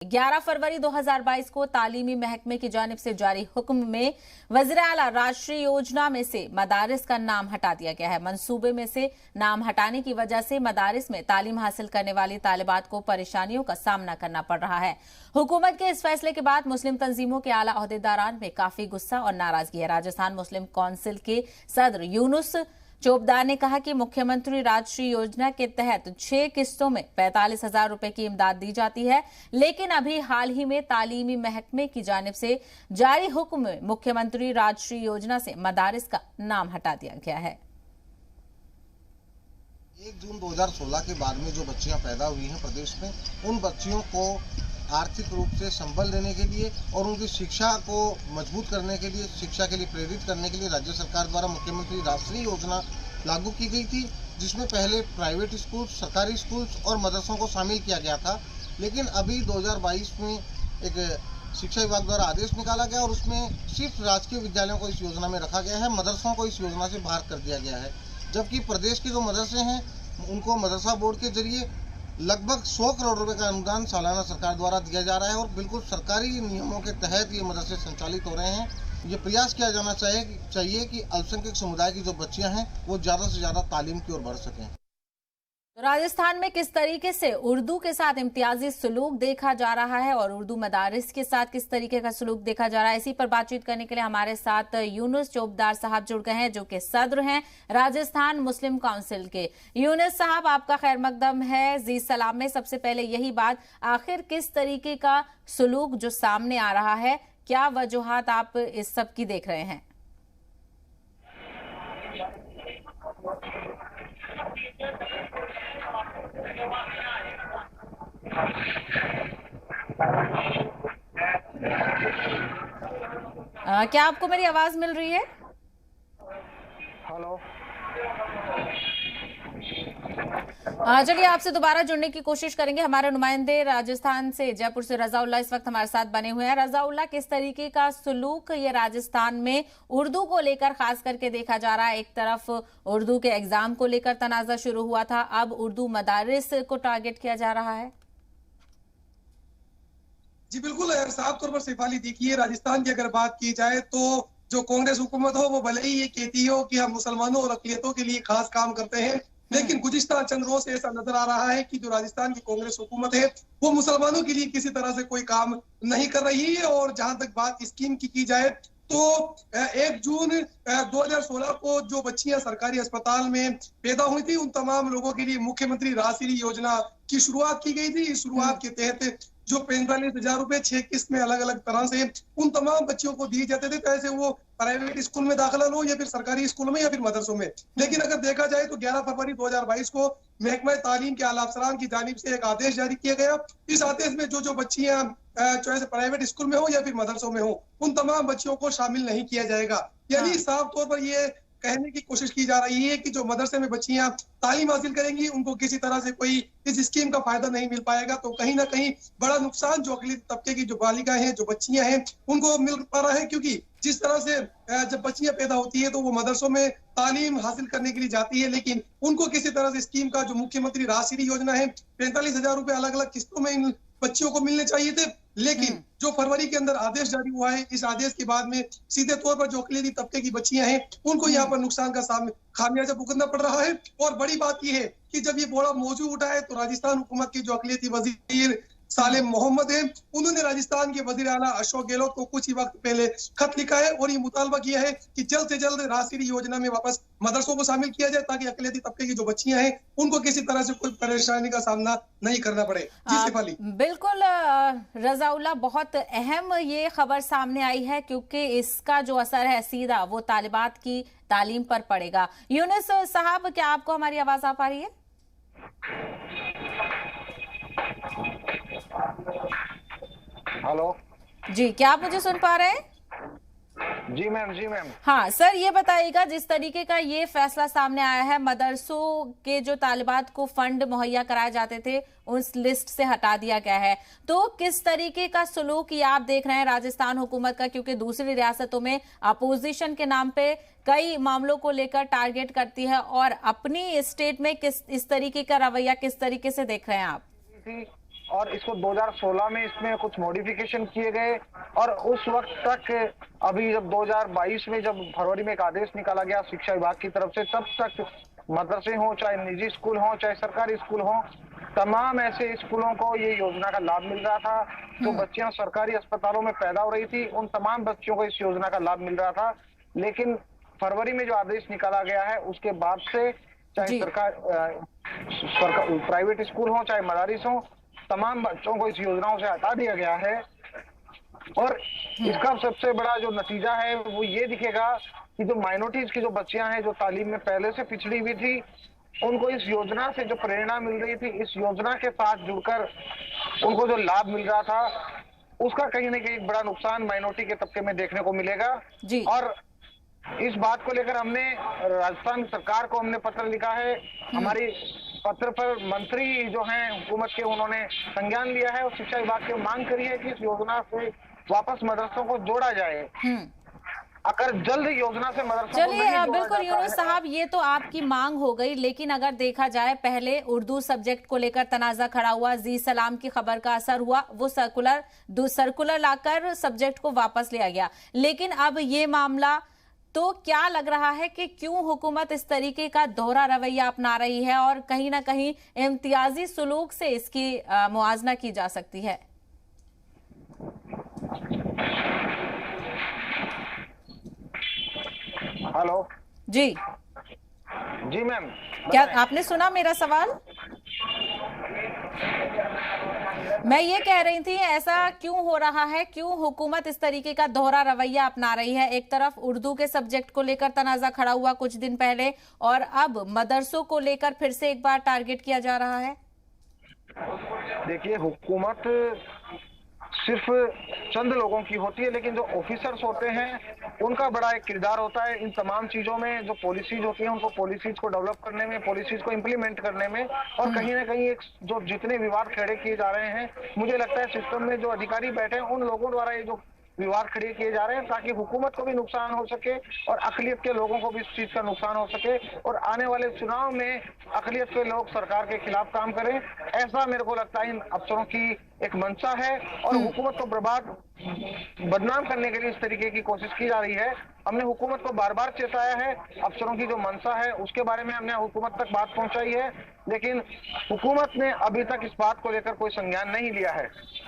11 फरवरी 2022 को तालीमी महकमे की जानिब से जारी हुक्म में वज़ीर आला राष्ट्रीय योजना में से मदारिस का नाम हटा दिया गया है। मंसूबे में से नाम हटाने की वजह से मदारिस में तालीम हासिल करने वाली तालिबात को परेशानियों का सामना करना पड़ रहा है। हुकूमत के इस फैसले के बाद मुस्लिम तंजीमों के आला ओहदेदारान में काफी गुस्सा और नाराजगी है। राजस्थान मुस्लिम काउंसिल के सदर यूनुस चोपदार ने कहा कि मुख्यमंत्री राष्ट्रीय योजना के तहत 6 किस्तों में 45,000 रुपए की इमदाद दी जाती है, लेकिन अभी हाल ही में तालीमी महकमे की जानिब से जारी हुक्म में मुख्यमंत्री राष्ट्रीय योजना से मदारिस का नाम हटा दिया गया है। 1 जून 2016 के बाद में जो बच्चियां पैदा हुई हैं प्रदेश में, उन बच्चियों को आर्थिक रूप से संबल देने के लिए और उनकी शिक्षा को मजबूत करने के लिए, शिक्षा के लिए प्रेरित करने के लिए राज्य सरकार द्वारा मुख्यमंत्री राष्ट्रीय योजना लागू की गई थी, जिसमें पहले प्राइवेट स्कूल, सरकारी स्कूल्स और मदरसों को शामिल किया गया था। लेकिन अभी 2022 में एक शिक्षा विभाग द्वारा आदेश निकाला गया और उसमें सिर्फ राजकीय विद्यालयों को इस योजना में रखा गया है, मदरसों को इस योजना से बाहर कर दिया गया है। जबकि प्रदेश के जो मदरसे हैं उनको मदरसा बोर्ड के जरिए लगभग 100 करोड़ रुपए का अनुदान सालाना सरकार द्वारा दिया जा रहा है और बिल्कुल सरकारी नियमों के तहत ये मदरसे संचालित हो रहे हैं। ये प्रयास किया जाना चाहिए कि अल्पसंख्यक समुदाय की जो बच्चियां हैं वो ज़्यादा से ज़्यादा तालीम की ओर बढ़ सकें। राजस्थान में किस तरीके से उर्दू के साथ इम्तियाजी सलूक देखा जा रहा है और उर्दू मदारिस के साथ किस तरीके का सलूक देखा जा रहा है, इसी पर बातचीत करने के लिए हमारे साथ यूनुस चोपदार साहब जुड़ गए हैं, जो कि सदर हैं राजस्थान मुस्लिम काउंसिल के। यूनुस साहब, आपका खैर मकदम है जी सलाम में। सबसे पहले यही बात, आखिर किस तरीके का सलूक जो सामने आ रहा है, क्या वजूहात आप इस सब की देख रहे हैं? क्या आपको मेरी आवाज मिल रही है? हेलो। चलिए आपसे दोबारा जुड़ने की कोशिश करेंगे। हमारे नुमाइंदे राजस्थान से, जयपुर से रजाउल्ला इस वक्त हमारे साथ बने हुए हैं। रजाउल्ला, किस तरीके का सलूक ये राजस्थान में उर्दू को लेकर खास करके देखा जा रहा है? एक तरफ उर्दू के एग्जाम को लेकर तनाजा शुरू हुआ था, अब उर्दू मदारिस को टारगेट किया जा रहा है। जी बिल्कुल, साफ तौर पर शेफाली, देखिए राजस्थान की अगर बात की जाए तो जो कांग्रेस हुकूमत हो वो भले ही ये कहती हो कि हम मुसलमानों और अक़लियतों के लिए खास काम करते हैं, लेकिन गुज़िश्ता चंद रोज से ऐसा नजर आ रहा है कि जो राजस्थान की कांग्रेस हुकूमत है वो मुसलमानों के लिए किसी तरह से कोई काम नहीं कर रही है। और जहां तक बात स्कीम की जाए तो 1 जून 2016 को जो बच्चियां सरकारी अस्पताल में पैदा हुई थी, उन तमाम लोगों के लिए मुख्यमंत्री राष्ट्रीय योजना की शुरुआत की गई थी। इस शुरुआत के तहत जो 45,000 रुपए 6 किस्त में अलग अलग तरह से उन तमाम बच्चियों को दिए जाते थे, चाहे वो प्राइवेट स्कूल में दाखिला लो या फिर सरकारी स्कूल में या फिर मदरसों में। लेकिन अगर देखा जाए तो 11 फरवरी 2022 को महकमा तालीम के आला अफसरान की जानिब से एक आदेश जारी किया गया। इस आदेश में जो बच्चियां चाहे प्राइवेट स्कूल में हो या फिर मदरसों में हो, उन तमाम बच्चियों को शामिल नहीं किया जाएगा। यानी साफ तौर पर ये कहने की कोशिश की जा रही है कि जो मदरसे में बच्चियां तालीम हासिल करेंगी उनको किसी तरह से कोई इस स्कीम का फायदा नहीं मिल पाएगा। तो कहीं ना कहीं बड़ा नुकसान जो अक़लियत तबके की जो बालिकाएं हैं, जो बच्चियां हैं, उनको मिल पा रहा है। क्योंकि जिस तरह से जब बच्चियां पैदा होती है तो वो मदरसों में तालीम हासिल करने के लिए जाती है, लेकिन उनको किसी तरह से स्कीम का जो मुख्यमंत्री राष्ट्रीय योजना है 45,000 रुपए अलग अलग किस्तों में इन बच्चियों को मिलने चाहिए थे। लेकिन जो फरवरी के अंदर आदेश जारी हुआ है, इस आदेश के बाद में सीधे तौर पर जो अक़लियती तबके की बच्चियां हैं उनको यहाँ पर नुकसान का खामियाजा भुगतना पड़ रहा है। और बड़ी बात यह है कि जब ये बड़ा मौजू उठा है तो राजस्थान हुकूमत की जो अक़लियती वजीर सालेम मोहम्मद है, उन्होंने राजस्थान के वजीर आला अशोक गहलोत को कुछ ही वक्त पहले खत लिखा है और ये मुतालबा किया है कि जल्द से जल्द राष्ट्रीय योजना में वापस मदरसों को शामिल किया जाए, ताकि अक़लियती तबके की जो बच्चियां हैं उनको किसी तरह से कोई परेशानी का सामना नहीं करना पड़े। बिल्कुल रजाउल्ला, बहुत अहम ये खबर सामने आई है क्योंकि इसका जो असर है सीधा वो तालिबात की तालीम पर पड़ेगा। यूनुस साहब, क्या आपको हमारी आवाज आ पा रही है? हेलो जी, क्या आप मुझे सुन पा रहे हैं? जी मैम, जी मैम। हाँ सर, ये बताइएगा, जिस तरीके का ये फैसला सामने आया है, मदरसों के जो तालिबात को फंड मुहैया कराए जाते थे उस लिस्ट से हटा दिया गया है, तो किस तरीके का सलूक ये आप देख रहे हैं राजस्थान हुकूमत का? क्योंकि दूसरी रियासतों में अपोजिशन के नाम पे कई मामलों को लेकर टारगेट करती है, और अपनी स्टेट में किस इस तरीके का रवैया किस तरीके से देख रहे हैं आप? और इसको 2016 में इसमें कुछ मॉडिफिकेशन किए गए और उस वक्त तक, अभी जब 2022 में जब फरवरी में एक आदेश निकाला गया शिक्षा विभाग की तरफ से, तब तक मदरसे हो, चाहे निजी स्कूल हो, चाहे सरकारी स्कूल हो, तमाम ऐसे स्कूलों को ये योजना का लाभ मिल रहा था। जो बच्चियां सरकारी अस्पतालों में पैदा हो रही थी, उन तमाम बच्चियों को इस योजना का लाभ मिल रहा था। लेकिन फरवरी में जो आदेश निकाला गया है उसके बाद से चाहे सरकार प्राइवेट स्कूल हो, चाहे मदारिस हो, तमाम बच्चों को इस योजनाओं से हटा दिया गया है। और इसका सबसे बड़ा जो नतीजा है वो ये दिखेगा कि जो माइनॉरिटीज की जो बच्चियां हैं, जो तालीम में पहले से पिछड़ी हुई थी, उनको इस योजना से जो प्रेरणा मिल रही थी, इस योजना के साथ जुड़कर उनको जो लाभ मिल रहा था, उसका कहीं ना कहीं एक बड़ा नुकसान माइनॉरिटी के तबके में देखने को मिलेगा। और इस बात को लेकर हमने राजस्थान सरकार को हमने पत्र लिखा है। हमारी पत्र पर मंत्री जो हैं हुकूमत के, उन्होंने संज्ञान लिया है और शिक्षा विभाग की मांग करी है कि इस योजना से वापस मदरसों को जोड़ा जाए। अगर जल्द योजना से मदरसों चलिए, बिल्कुल यूनुस साहब, ये तो आपकी मांग हो गई, लेकिन अगर देखा जाए पहले उर्दू सब्जेक्ट को लेकर तनाजा खड़ा हुआ, जी सलाम की खबर का असर हुआ, वो सर्कुलर लाकर सब्जेक्ट को वापस लिया गया। लेकिन अब ये मामला, तो क्या लग रहा है कि क्यों हुकूमत इस तरीके का दोहरा रवैया अपना रही है और कहीं ना कहीं इम्तियाजी सुलूक से इसकी मुआवजा की जा सकती है? हेलो जी मैम, क्या आपने सुना मेरा सवाल? मैं ये कह रही थी, ऐसा क्यों हो रहा है, क्यों हुकूमत इस तरीके का दोहरा रवैया अपना रही है? एक तरफ उर्दू के सब्जेक्ट को लेकर तनाजा खड़ा हुआ कुछ दिन पहले, और अब मदरसों को लेकर फिर से एक बार टारगेट किया जा रहा है। देखिए, हुकूमत सिर्फ चंद लोगों की होती है, लेकिन जो ऑफिसर्स होते हैं उनका बड़ा एक किरदार होता है इन तमाम चीजों में। जो पॉलिसीज होती हैं, उनको पॉलिसीज को डेवलप करने में, पॉलिसीज को इम्प्लीमेंट करने में, और कहीं ना कहीं एक जो जितने विवाद खड़े किए जा रहे हैं, मुझे लगता है सिस्टम में जो अधिकारी बैठे हैं उन लोगों द्वारा ये जो विवाद खड़े किए जा रहे हैं, ताकि हुकूमत को भी नुकसान हो सके और अकलियत के लोगों को भी इस चीज का नुकसान हो सके, और आने वाले चुनाव में अकलियत के लोग सरकार के खिलाफ काम करें। ऐसा मेरे को लगता है इन अफसरों की एक मंशा है, और हुकूमत को बदनाम करने के लिए इस तरीके की कोशिश की जा रही है। हमने हुकूमत को बार बार चेताया है, अफसरों की जो मंशा है उसके बारे में हमने हुकूमत तक बात पहुंचाई है, लेकिन हुकूमत ने अभी तक इस बात को लेकर कोई संज्ञान नहीं लिया है।